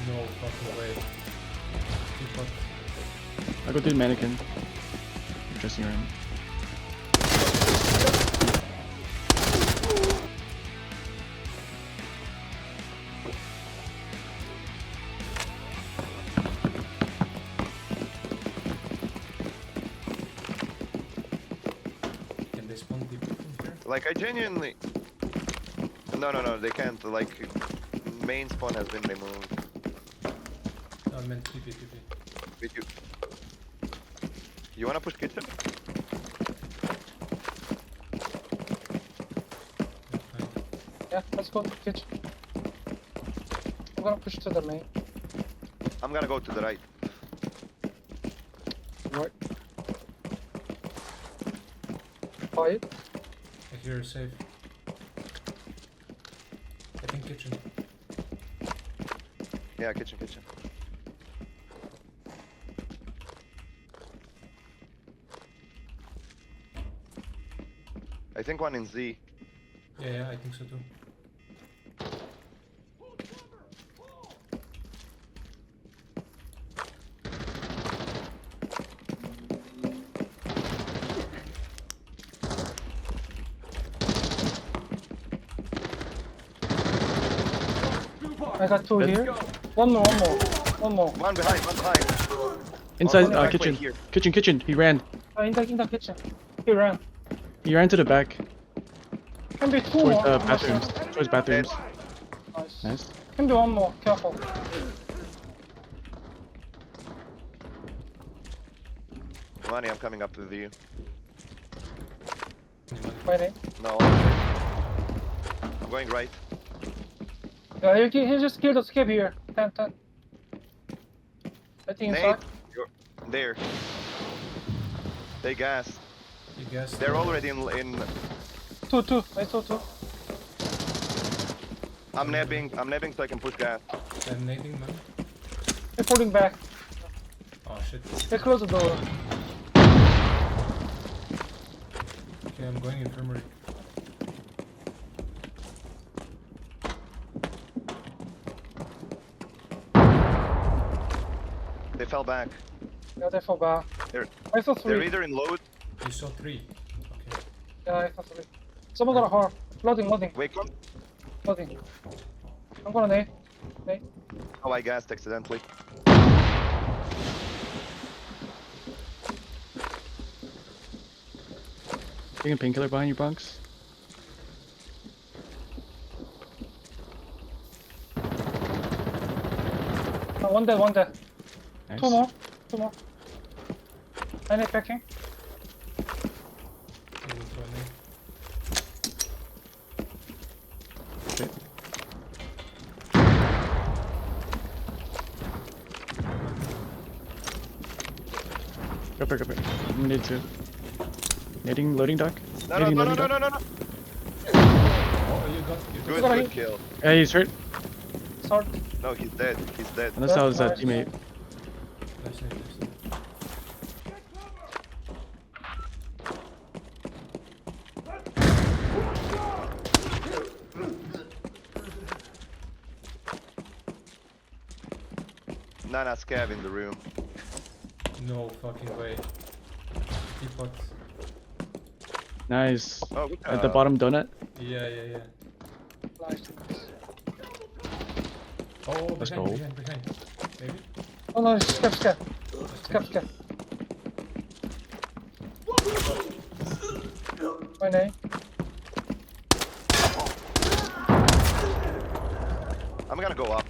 No fucking way. Teapot. I'll go do the mannequin. I'm dressing around. Can they spawn people from here? Like, I genuinely... No, they can't. Like, main spawn has been removed. No, I meant TP. Wait, you wanna push kitchen? Yeah, let's go to the kitchen. I'm gonna push to the main. I'm gonna go to the right. Right. Quiet. I hear a safe. I think kitchen. Yeah, kitchen. I think one in Z. Yeah, I think so too. I got two Good. here. One more. One behind. Inside, back way kitchen. here. Kitchen. He ran. In the kitchen. He ran. He ran to the back. Can be two Towards more. the I'm not sure. bathrooms. Towards bathrooms. Nice. Nice. Can be one more. Careful. Money, I'm coming up with you. Waiting. No. I'm going right. Yeah, he just killed us. Skip here. 10. I think Nate, inside. you're there. They gas. You guess. They're already in. Two. I saw two. I'm nabbing so I can push gas. I'm nading, man. They're pulling back. Oh shit. They close the door. Okay, I'm going infirmary. They fell back. Yeah, they fall back. They're I saw they're three. either in load. You saw 3. Okay. Yeah, I saw three. Someone got a heart. Loading. Wait, come. Loading. I'm gonna nade. Oh, I gassed accidentally. Taking a painkiller behind you, Bronx. One dead. Nice. Two more. I need packing. I will throw a nade. Okay. Go up here. I'm need to. Nading, loading dock. No. Oh, you got. Good kill. Yeah, he's hurt. Sword. No, he's dead. Unless that was a Nice. teammate. Nice nade. Nana scav in the room. No fucking way. Teapot. Nice. Oh, good At the bottom donut. Yeah. Nice. Oh, Let's behind. go. Maybe? Oh no, skip. Skip. My name. I'm gonna go up.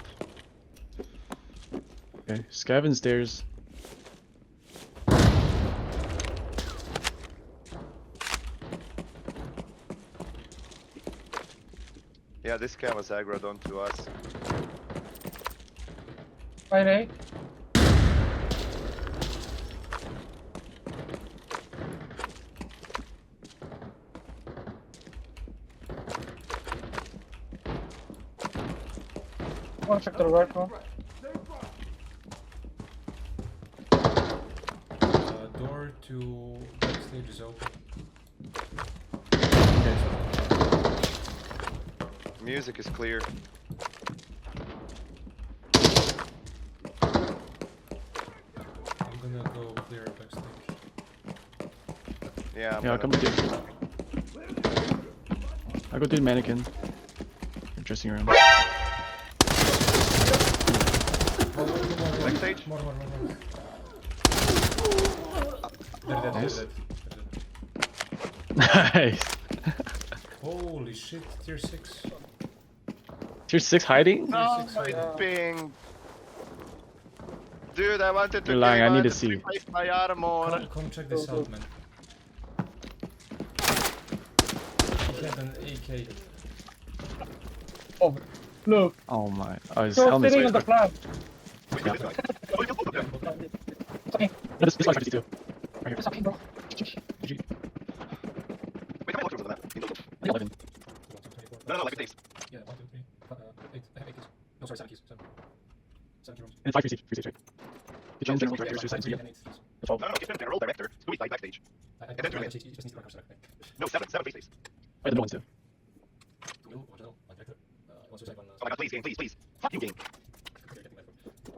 Okay. Scavenge stairs. Yeah, this scav was aggroed onto us. My name. I wanna check the right one. Door to backstage is open. Okay. Music is clear. gonna go clear backstage. Yeah, I'm Yeah, I'll come gonna- with you. I'll go do the mannequin. Dressing room. Backstage? More. Dead. Nice. Nice. Holy shit, tier 6. Tier 6 hiding? Oh, Six my hiding. ping. Dude, I wanted to You're lying, I need to wanted see. replace my armor. Come check this out, man. He had an AK. Oh, look. Oh my. Oh, his You're helmet's sitting on the flag. Yeah. This guy. Oh, you killed both of them. It's okay. No, this one's 52. Right here. It's okay, bro. GG. Wait, how many lockers on the map? In total? 11. No, like it takes. Yeah, 1, 2, 3, 8. I have 8 keys. No, sorry, 7 keys. 7 key rooms. And 5 free seats right? The general director, Yeah, suicide, 3 yeah. and 8 keys. The 12. No, no, it's general director. Who is like backstage? I then he two just needs to rank up select. No, seven face face. Right, the middle ones too. Will, original, one director. One suicide, one. Oh my god, please, game, please. Fuck you, game. Okay, getting that from.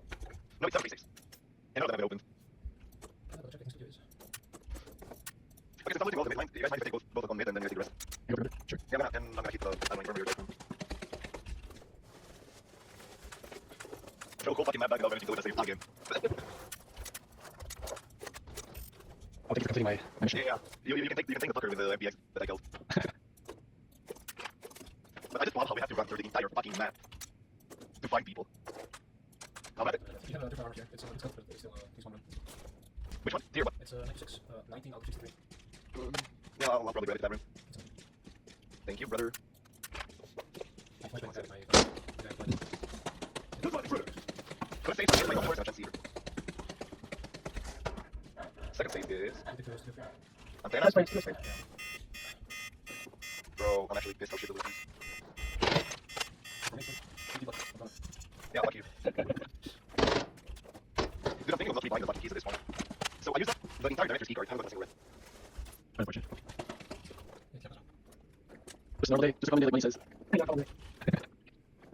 No, it's seven face face. And none of them have it opened. Checking studios. Okay, so I'm looking all the mid line. You guys might take both on mid and then you take the rest. Yeah, go sure. Yeah, I'm gonna keep the infirmary. Show cool fucking map back up and you can go to the game. I'll take it for completing my mission. Yeah. You can take the fucker with the MPX that I killed. But I just love how we have to run through the entire fucking map to find people. How about it? You have a different armor here. It's got, but it's still he's one run. Which one? Tier what? It's 96, 19 out of 63. Yeah, I'll probably grab it to that room. Thank you, brother. I might have my guy playing. First save is my own first here. Second save is antenna. That's right. Bro, I'm actually pissed how shit it is. Yeah, fuck you. Dude, I'm thinking of not buying the fucking keys at this point. So I use up the entire director's key card. I haven't got a single red. Unfortunate. Just a normal day. Just a common day like when he says. Yeah, probably.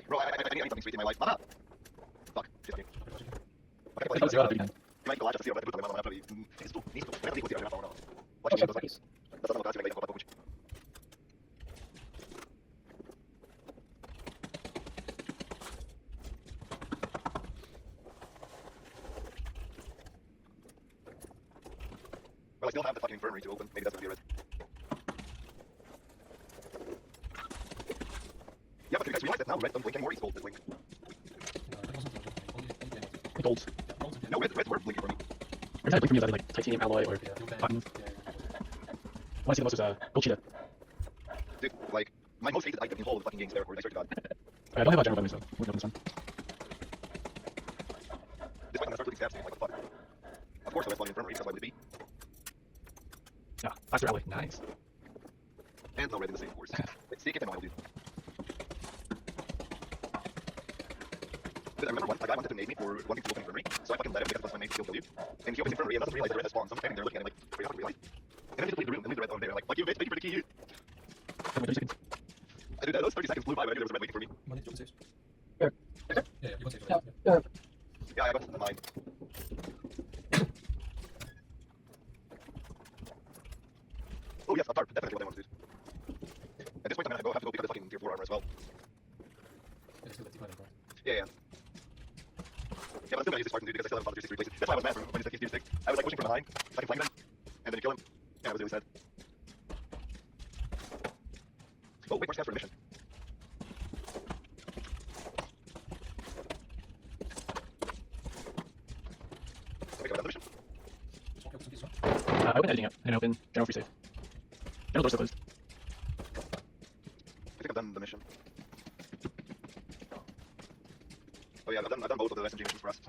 Bro, I need something sweet in my life. Haha. Fuck. Shit, okay. I think it's 0 out of 39. You might go out to see what I put on the map after the... It's too... Needs to... I think it's zero. Watch Okay, me, please. that's not what I'm going to Well, I still have the fucking infirmary to open. Maybe that's gonna be a red. Yeah, but you guys realize that now red don't blink anymore. It's gold that blink. The golds. No, red were blinking for me. Every time I blink from you, that like titanium alloy or platinum. What I see the most is gold cheetah. Dude, like, my most hated item in all of the fucking games there, I swear to God. I don't have a general bonus though. We're going this one. This way I'm gonna start putting stabs in, like, what the fuck? Of course, the red one infirmary, that's why would it be. Yeah, faster alloy. Nice. And no red in the same, of course. Let's take it and I'll do. Dude, I remember once a guy wanted to name me for wanting to open infirmary, so I fucking let him because that's my name skill W. And he opens infirmary and doesn't realize the red has spawned, so I'm standing there looking at him like, wait, I don't realize. And then he just leaves the room and leaves the red on there, like, fuck you, bitch, thank you for the key. 30 seconds. Dude, those 30 seconds flew by, but I knew there was a red waiting for me. Money, 2 saves. Yeah. Yeah, you got saves. Yeah, Right? yeah. Yeah, I got mine. Oh yes, a tarp, definitely what I want to do. At this point I'm gonna have to go pick up the fucking tier 4 armor as well. Yeah, still the declining part. Yeah, yeah. Yeah, but I'm still gonna use this Spartan dude because I still have a tier 6 replaces. That's why I was mad when he said he's tier 6. I was like pushing from behind, so I can flank them, and then you kill him. Yeah, I was really sad. Oh, wait, where's the for the mission? Okay, another mission. Just walk up some keys, right? I went editing up and open general free save. General door's still closed. I think I've done the mission. Oh yeah, I've done both of the SMG missions for us.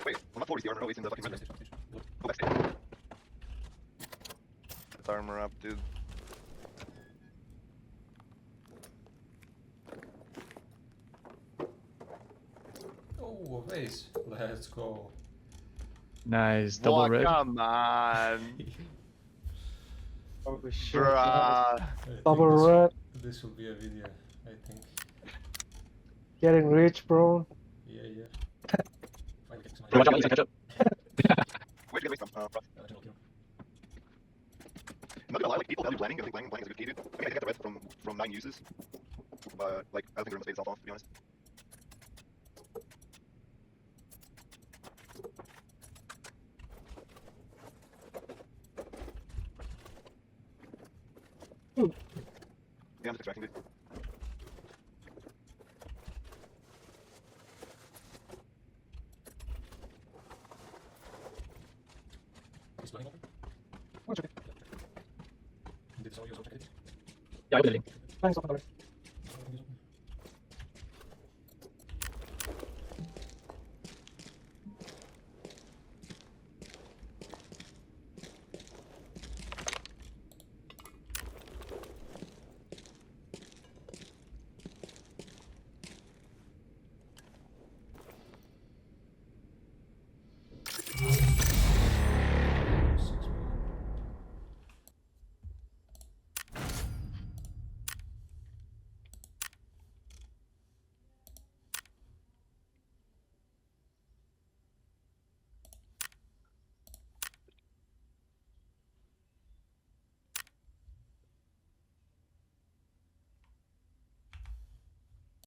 Wait, I'm not 40 the armor, no, it's in the fucking Backstage, mission. backstage. Look. Go backstage. Get armor up, dude. Oh, a vase. Let's go. Nice. Double red. Come on, Oh, shit. bruh. I think Double this, red. This will be a video, I think. Getting rich, bro. Yeah. Finally getting some Watch out, let you catch up. Where'd you get away from? Prof. General Kiro. I'm not gonna lie, like people value planning. I think planning is a good key, dude. I think I got the red from 9 uses. Like I don't think they're gonna fade itself off, to be honest. Yeah, I'm just extracting, dude. He's planning open. Oh, it's okay. Did this all yours, okay? Yeah, I opened it. Plan's open already.